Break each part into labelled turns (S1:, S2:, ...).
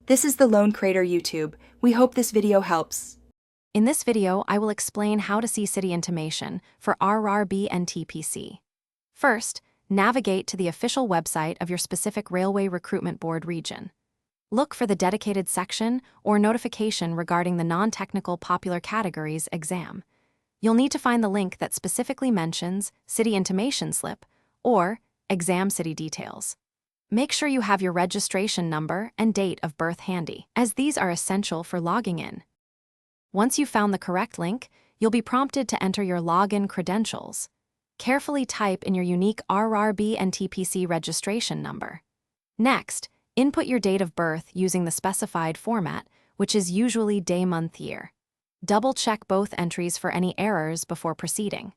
S1: This is the Lone Crater YouTube. We hope this video helps.
S2: In this video, I will explain how to see city intimation for RRB NTPC. First, navigate to the official website of your specific Railway Recruitment Board region. Look for the dedicated section or notification regarding the non-technical popular categories exam. You'll need to find the link that specifically mentions City Intimation Slip or Exam City Details. Make sure you have your registration number and date of birth handy, as these are essential for logging in. Once you've found the correct link, you'll be prompted to enter your login credentials. Carefully type in your unique RRB NTPC registration number. Next, input your date of birth using the specified format, which is usually day, month, year. Double-check both entries for any errors before proceeding.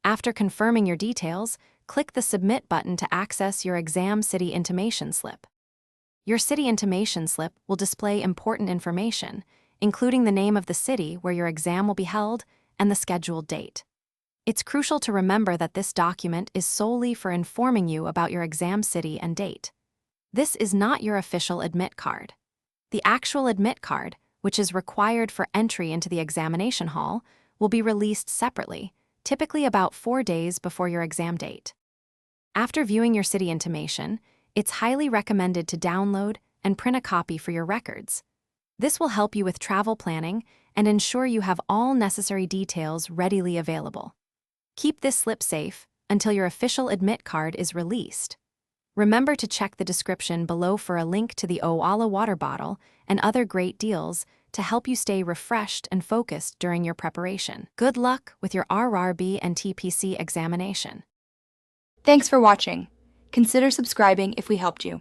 S2: After confirming your details, click the Submit button to access your Exam City Intimation Slip. Your City Intimation Slip will display important information, including the name of the city where your exam will be held and the scheduled date. It's crucial to remember that this document is solely for informing you about your exam city and date. This is not your official admit card. The actual admit card, which is required for entry into the examination hall, will be released separately, typically about 4 days before your exam date. After viewing your city intimation, it's highly recommended to download and print a copy for your records. This will help you with travel planning and ensure you have all necessary details readily available. Keep this slip safe until your official admit card is released. Remember to check the description below for a link to the Oala water bottle and other great deals to help you stay refreshed and focused during your preparation. Good luck with your RRB and TPC examination.
S1: Thanks for watching. Consider subscribing if we helped you.